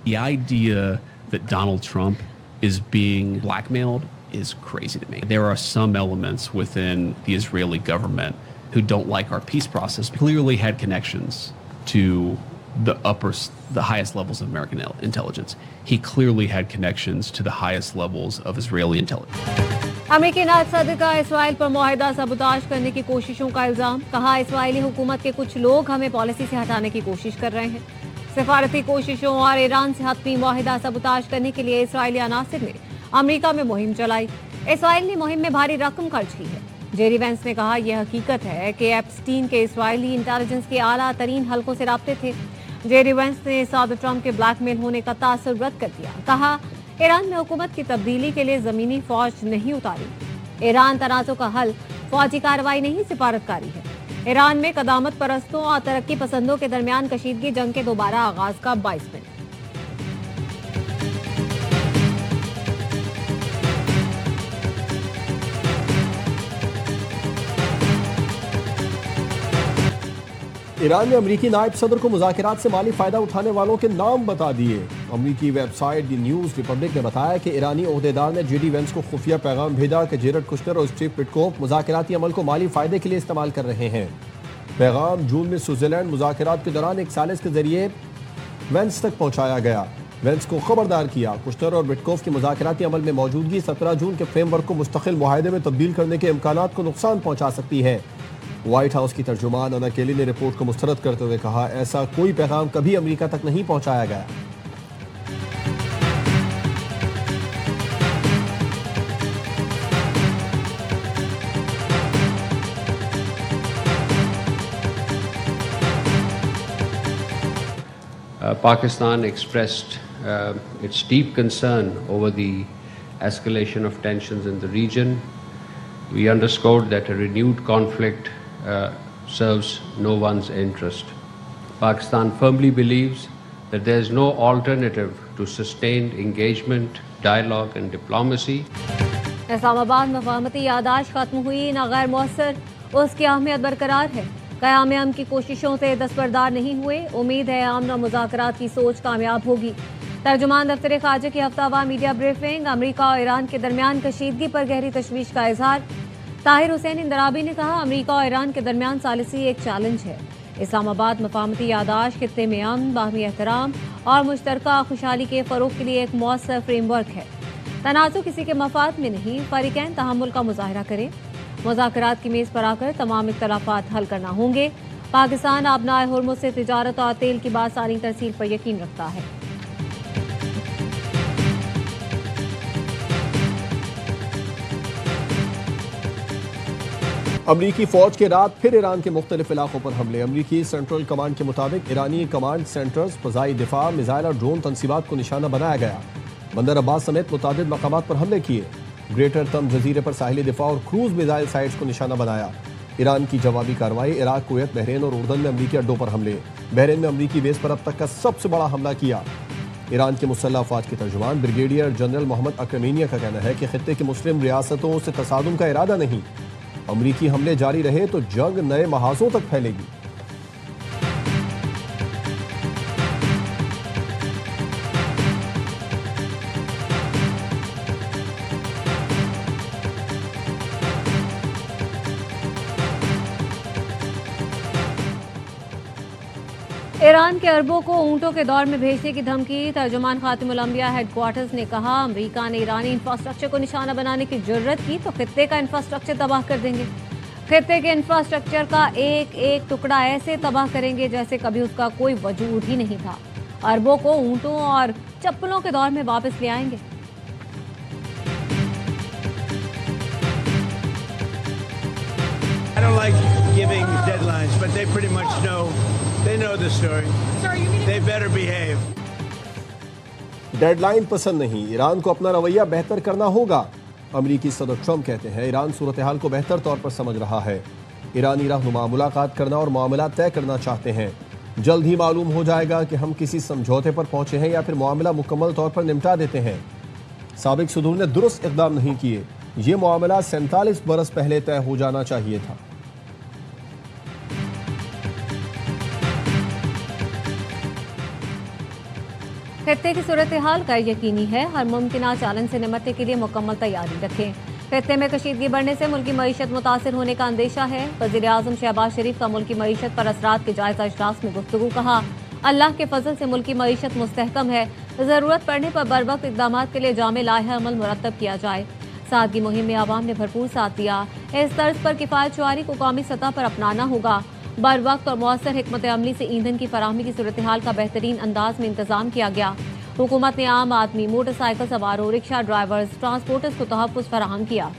The idea that Donald Trump is being blackmailed is crazy to me. There are some elements within the Israeli government who don't like our peace process, clearly had connections to the highest levels of American intelligence. He clearly had connections to the highest levels of Israeli intelligence. अमेरिकी नायब सदर का Israel पर मुआहिदा सबूताज करने की कोशिशों का इल्जाम। कहा, इसराइली हुकूमत के कुछ लोग हमें पॉलिसी से हटाने की कोशिश कर रहे हैं। सिफारती कोशिशों और ईरान से हतमी मुआहिदा सबूताज करने के लिए इसराइली अनासिर ने अमेरिका में मुहिम चलाई। इसराइल ने मुहिम में भारी रकम खर्च की है। जेरी वेंस ने कहा, यह हकीकत है कि एप्स्टीन के इसराइली इंटेलिजेंस के आला तरीन हलकों से राब्ते थे। जेरी वेंस ने सदर ट्रंप के ब्लैकमेल होने का तासुर रद्द कर दिया। कहा, ईरान में हुकूमत की तब्दीली के लिए जमीनी फौज नहीं उतारी। ईरान तनाज़ों का हल फौजी कार्रवाई नहीं, सिफारतकारी है। ईरान में कदामत परस्तों और तरक्की पसंदों के दरमियान कशीदगी जंग के दोबारा आगाज का 22 मिनट। ईरान ने अमरीकी नायब सदर को मुज़ाकरात से माली फ़ायदा उठाने वालों के नाम बता दिए। अमरीकी वेबसाइट दी न्यूज़ रिपब्लिक ने बताया कि ईरानी ओहदेदार ने जेडी वेंस को खुफिया पैगाम भेजा कि जेरेड कुश्नर और स्टीव पिटकोफ मुज़ाकराती अमल को माली फ़ायदे के लिए इस्तेमाल कर रहे हैं। पैगाम जून में स्विट्ज़रलैंड मुज़ाकरात के दौरान एक सालिस के जरिए वेंस तक पहुँचाया गया। वेंस को खबरदार किया, कुश्नर और पिटकोफ की मुज़ाकराती अमल में मौजूदगी 17 जून के फ्रेमवर्क को मुस्तकिल मुआहदे में तब्दील करने के इम्कानात को नुकसान पहुँचा सकती है। व्हाइट हाउस की तर्जुमान अना केली ने रिपोर्ट को मुस्तरद करते हुए कहा, ऐसा कोई पैगाम कभी अमेरिका तक नहीं पहुंचाया गया। Pakistan expressed its deep concern over the escalation of tensions in the region. We underscored that a renewed conflict serves no one's interest. Pakistan firmly believes that there is no alternative to sustained engagement, dialogue and diplomacy. Islamabad में मफाहमती यादाश्त खत्म हुई, न गैर मौसर, उसकी अहमियत बरकरार है। क़याम अमन की कोशिशों से दस्तबरदार नहीं हुए। उम्मीद है अमन और मुज़ाकरात की सोच कामयाब होगी। तर्जुमान दफ्तर ख़ारजा की हफ्तावार मीडिया ब्रीफिंग। अमरीका और ईरान के दरमियान कशीदगी पर गहरी तशवीश का इजहार। ताहिर हुसैन इंदराबी ने कहा, अमरीका और ईरान के दरमियान सालिसी एक चैलेंज है। इस्लामाबाद मफाहमती यादाश्त खित्ते में अमन, बाहमी एहतराम और मुश्तरका खुशहाली के फ़रोग़ के लिए एक मौसर फ्रेमवर्क है। तनाज़ुर किसी के मफाद में नहीं, फ़रीक़ैन तहम्मुल का मुज़ाहरा करें। मुज़ाकरात की मेज़ पर आकर तमाम इख्तलाफ़ात हल करना होंगे। पाकिस्तान आबनाए हुर्मुज़ से तिजारत और तेल की बासानी तरसील पर यकीन रखता है। अमरीकी फौज के रात फिर ईरान के मुख्तलिफ इलाकों पर हमले। अमरीकी सेंट्रल कमांड के मुताबिक ईरानी कमांड सेंटर्स, फ़ज़ाई दिफा, मिसाइल और ड्रोन तनसीबात को निशाना बनाया गया। बंदर अब्बास समेत मुतादिद मकामात पर हमले किए। ग्रेटर तम जजीरे पर साहिली दिफा और क्रूज मिसाइल साइट्स को निशाना बनाया। ईरान की जवाबी कार्रवाई। इराक, कुवैत, बहरीन और उर्दन में अमरीकी अड्डों पर हमले। बहरीन में अमरीकी बेस पर अब तक का सबसे बड़ा हमला किया। ईरान के मुसल्लह अफवाज के तर्जुमान ब्रिगेडियर जनरल मोहम्मद अक्रमीनिया का कहना है कि खित्ते की मुस्लिम रियासतों से तसादुम का इरादा नहीं। अमरीकी हमले जारी रहे तो जंग नए महाजों तक फैलेगी। ईरान के अरबों को ऊंटों के दौर में भेजने की धमकी। तर्जुमान खातिमुल अंबिया हेडक्वार्टर्स ने कहा, अमेरिका ने ईरानी इंफ्रास्ट्रक्चर को निशाना बनाने की जुर्रत की तो खित्ते का इंफ्रास्ट्रक्चर तबाह कर देंगे। खित्ते के इंफ्रास्ट्रक्चर का एक एक टुकड़ा ऐसे तबाह करेंगे जैसे कभी उसका कोई वजूद ही नहीं था। अरबों को ऊंटों और चप्पलों के दौर में वापस ले आएंगे। I don't like giving deadlines, but they pretty much know. They know the story. They better behave. Deadline पसंद नहीं, ईरान को अपना रवैया बेहतर करना होगा। अमरीकी सदर ट्रंप कहते हैं ईरान सूरत हाल को बेहतर तौर पर समझ रहा है। ईरानी रहनुमा मुलाकात करना और मामला तय करना चाहते हैं। जल्द ही मालूम हो जाएगा कि हम किसी समझौते पर पहुंचे हैं या फिर मामला मुकम्मल तौर पर निपटा देते हैं। साबिक सदूर ने दुरुस्त इक़दाम नहीं किए। ये मामला 47 बरस पहले तय हो जाना चाहिए था। खित्ते की सूरत हाल गैर यकीनी है, हर मुमकिन चैलेंज से निपटने के लिए मुकम्मल तैयारी रखें। खित्ते में कशीदगी बढ़ने से मुल्की मईशत मुतासिर होने का अंदेशा है। वज़ीर आज़म शहबाज शरीफ का मुल्की मईशत पर असरात के जायजा इजलास में गुफ्तगू। कहा, अल्लाह के फजल से मुल्की मईशत मुस्तहकम है, ज़रूरत पड़ने पर बरवक्त इक़दामात के लिए जामे लाहे अमल मुरतब किया जाए। सादगी मुहिम में आवाम ने भरपूर साथ दिया। इस तर्ज पर किफ़ायत शुआरी को कौमी सतह पर अपनाना होगा। बर वक्त और मौसर हिकमत अमली से ईंधन की फराहमी की सूरत हाल का बेहतरीन अंदाज में इंतजाम किया गया। हुकूमत ने आम आदमी, मोटरसाइकिल सवारों, रिक्शा ड्राइवर्स, ट्रांसपोर्टर्स को तहफ़्फ़ुज़ फराहम किया।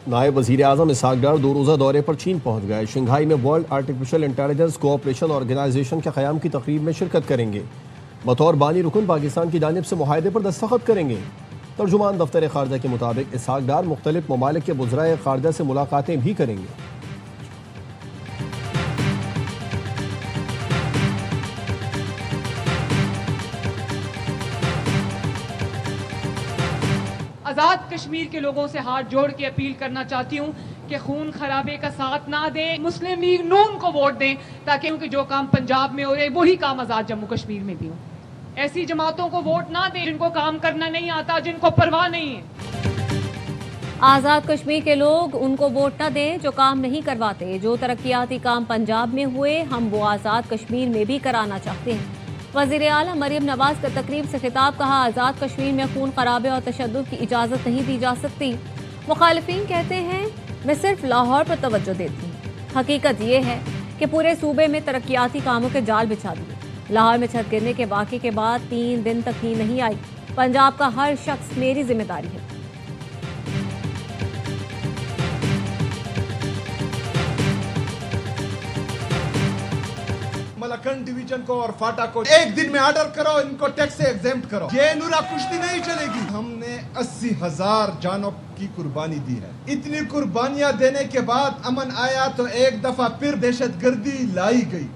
नायब वज़ीर आज़म इसहाक डार 2 रोज़ा दौरे पर चीन पहुँच गए। शंघाई में world artificial intelligence cooperation organisation के क़याम की तकरीब में शिरकत करेंगे। बतौर बानी रुकन पाकिस्तान की जानिब से मुआहदे पर दस्तखत करेंगे। तर्जुमान दफ्तर ख़ारजा के मुताबिक इसहाक डार मुख्तलिफ ममालिक के वज़राए ख़ारजा से मुलाकातें भी करेंगे। आज़ाद कश्मीर के लोगों से हाथ जोड़ के अपील करना चाहती हूँ कि खून खराबे का साथ ना दें, मुस्लिम लीग नून को वोट दें, ताकि उनके जो काम पंजाब में हो रहे वही काम आज़ाद जम्मू कश्मीर में भी हो। ऐसी जमातों को वोट ना दें जिनको काम करना नहीं आता, जिनको परवाह नहीं है। आज़ाद कश्मीर के लोग उनको वोट न दें जो काम नहीं करवाते। जो तरक्याती काम पंजाब में हुए हम वो आज़ाद कश्मीर में भी कराना चाहते हैं। वज़ीर आला मरियम नवाज का तकरीब से खिताब। कहा, आज़ाद कश्मीर में खून खराबे और तशद्दुद की इजाज़त नहीं दी जा सकती। मुखालिफिन कहते हैं मैं सिर्फ लाहौर पर तवज्जो देती हूँ। हकीकत ये है कि पूरे सूबे में तरक्याती कामों के जाल बिछा दिए। लाहौर में छत गिरने के वाक़े के बाद 3 दिन तक ही नहीं आई। पंजाब का हर शख्स मेरी जिम्मेदारी है। मलकन डिवीजन को और फाटा को एक दिन में ऑर्डर करो, इनको टैक्स से एग्जेम्प्ट करो। ये नूरा कुश्ती नहीं चलेगी। हमने 80,000 जानों की कुर्बानी दी है। इतनी कुर्बानियां देने के बाद अमन आया तो एक दफा फिर दहशतगर्दी लाई गई।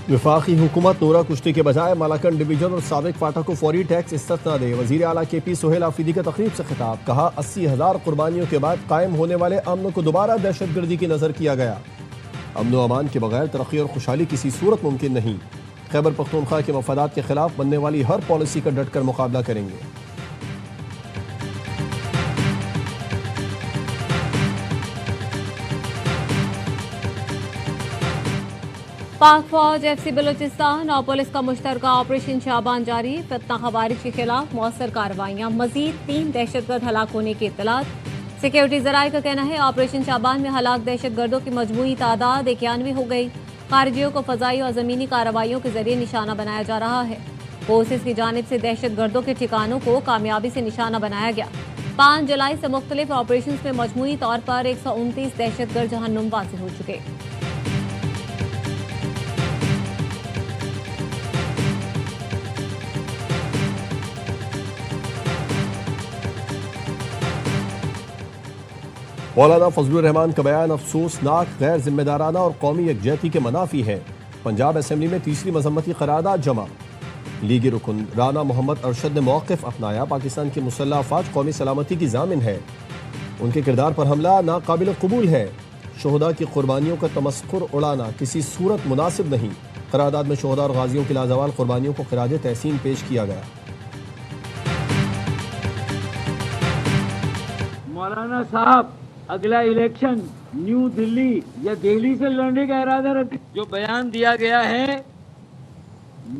वफाकी हुकूमत नूरा कुश्ती के बजाय मलकन डिवीजन और साबिक फाटा को फौरी टैक्स इस्तिस्ना दे। वज़ीर आला KP सोहेल आफरीदी का तकरीब से खिताब। कहा, 80,000 कुर्बानियों के बाद कायम होने वाले अमन को दोबारा दहशतगर्दी की नजर किया गया। अमन व अमान के बगैर तरक्की और खुशहाली किसी सूरत मुमकिन नहीं। खैबर पख्तूनख्वा के मफादात के खिलाफ बनने वाली हर पॉलिसी का डटकर मुकाबला करेंगे। पाक फौज, FC बलूचिस्तान और पुलिस का मुश्तरका ऑपरेशन शाबान जारी। फितना खवारिज के खिलाफ मौसर कार्रवाइयाँ। मजीद 3 दहशतगर्द हलाक होने की इत्तलात। सिक्योरिटी जराये का कहना है ऑपरेशन शाबान में हलाक दहशतगर्दों की मजमूई तादाद 91 हो गई। खारजियों को फजाई और ज़मीनी कार्रवाइयों के जरिए निशाना बनाया जा रहा है। फोर्सेस की जानिब से दहशतगर्दों के ठिकानों को कामयाबी से निशाना बनाया गया। 5 जुलाई से मुख्तलिफ ऑपरेशन में मजमूई तौर पर 129 दहशतगर्द जहन्नुम वासिल हो चुके। मौलाना फजलुर रहमान का बयान अफसोसनाक, गैर जिम्मेदाराना और कौमी यकजहती के मनाफी है। पंजाब असेंबली में तीसरी मजम्मती करारदाद जमा। लीगी रुकन राना मोहम्मद अरशद ने मौक़िफ़ अपनाया। पाकिस्तान की मुसल्लह अफ़वाज कौमी सलामती की जामिन है। उनके किरदार पर हमला नाकाबिल कबूल है। शोहदा की कुर्बानियों का तमस्खुर उड़ाना किसी सूरत मुनासिब नहीं। करारदाद में शोहदा और गाजियों की लाजवाल कुर्बानियों को खिराज तहसीन पेश किया गया। मौलाना साहब, अगला इलेक्शन न्यू दिल्ली या दिल्ली से लड़ने का इरादा रखते। जो बयान दिया गया है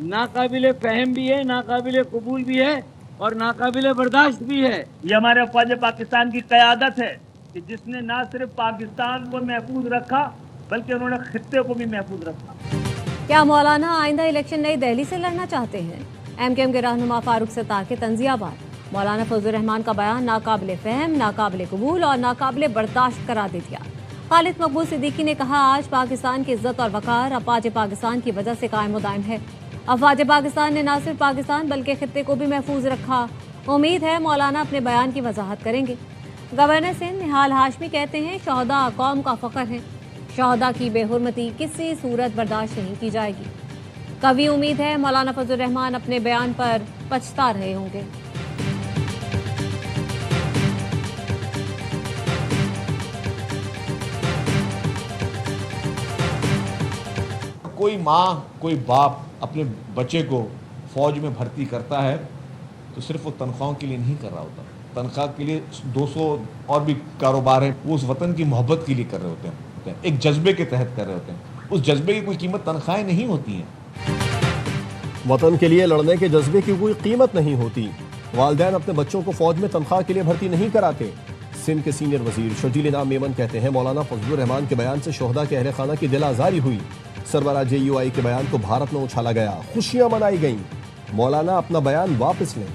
नाकाबिले फहम भी है, नाकाबिले कबूल भी है और नाकाबिले बर्दाश्त भी है। ये हमारे अफ़वाज पाकिस्तान की क़यादत है कि जिसने न सिर्फ पाकिस्तान को महफूज रखा बल्कि उन्होंने खित्ते को भी महफूज रखा। क्या मौलाना आइंदा इलेक्शन नई दिल्ली से लड़ना चाहते हैं? MKM के रहनुमा फारूक सत्तार के तंजियाबाद। मौलाना फजलुर रहमान का बयान नाकाबिले फहम, नाकाबिले कबूल और नाकाबिले बर्दाश्त करार दे दिया। खालिद मकबूल सिद्दीकी ने कहा, आज पाकिस्तान की इज्जत और वक़ार अफ़वाज पाकिस्तान की वजह से कायम दायम है। अफ़वाज पाकिस्तान ने न सिर्फ पाकिस्तान बल्कि खित्ते को भी महफूज रखा। उम्मीद है मौलाना अपने बयान की वजाहत करेंगे। गवर्नर सिंध निहाल हाशमी कहते हैं, शहदा कौम का फ़ख्र है। शहदा की बेहुरमती किसी सूरत बर्दाश्त नहीं की जाएगी। कभी उम्मीद है मौलाना फजलुर रहमान अपने बयान पर पछता रहे होंगे। कोई माँ कोई बाप अपने बच्चे को फौज में भर्ती करता है तो सिर्फ वो तनख्वाहों के लिए नहीं कर रहा होता, तनख्वाह के लिए 200 और भी कारोबार है, वो उस वतन की मोहब्बत के लिए कर रहे होते हैं, एक जज्बे के तहत कर रहे होते हैं। उस जज्बे की कोई कीमत तनख्वाहें नहीं होती हैं। वतन के लिए लड़ने के जज्बे की कोई कीमत नहीं होती। वालिदैन अपने बच्चों को फौज में तनख्वाह के लिए भर्ती नहीं कराते। सिंध के सीनियर वजीर शर्जील इनाम मेमन कहते हैं मौलाना फजलुर रहमान के बयान से शोहदा के अहले खाना की दिल आजारी हुई। सरबराह JUI के बयान को भारत में उछाला गया, खुशियां मनाई गईं। मौलाना अपना बयान वापस लें।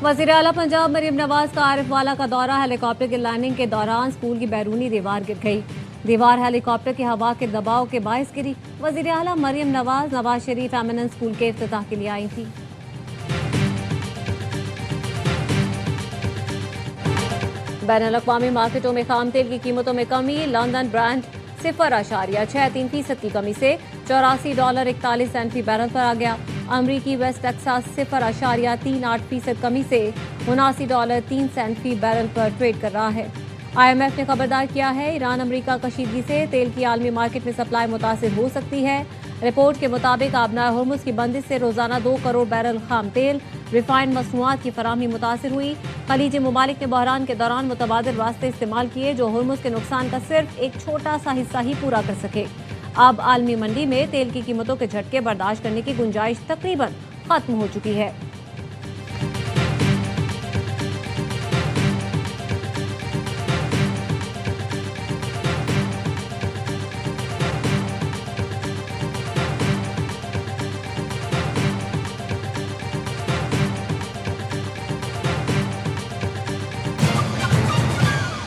वज़ीर आला पंजाब मरीम नवाज का आरिफ वाला का दौरा, हेलीकॉप्टर की लैंडिंग के दौरान स्कूल की बैरूनी दीवार गिर गई। दीवार हेलीकॉप्टर की हवा के दबाव के बायस गिरी। वज़ीर आला मरीम नवाज नवाज शरीफ एमिनेंस स्कूल के इफ्तिताह के लिए आई थी। बैनुल-अक़वामी मार्केटों में खाम तेल की कीमतों में कमी। लंदन ब्रांड 0.63% की कमी से $84.41 फी बैरल पर आ गया। अमरीकी वेस्ट टेक्सास 0.38% कमी से $79.03 फी बैरल पर ट्रेड कर रहा है। IMF ने खबरदार किया है ईरान अमरीका कशीदगी से तेल की आलमी मार्केट में सप्लाई मुतासिर हो सकती है। रिपोर्ट के मुताबिक आबनाए हुर्मुज़ की बंदिश से रोजाना 2 करोड़ बैरल खाम तेल रिफाइंड मसनूआत की फराहमी मुतासिर हुई। खलीजी ममालिक ने बहरान के दौरान मुतबादिल रास्ते इस्तेमाल किए जो हुर्मुज़ के नुकसान का सिर्फ एक छोटा सा हिस्सा ही पूरा कर सके। अब आलमी मंडी में तेल की कीमतों के झटके बर्दाश्त करने की गुंजाइश तकरीबन खत्म हो चुकी है।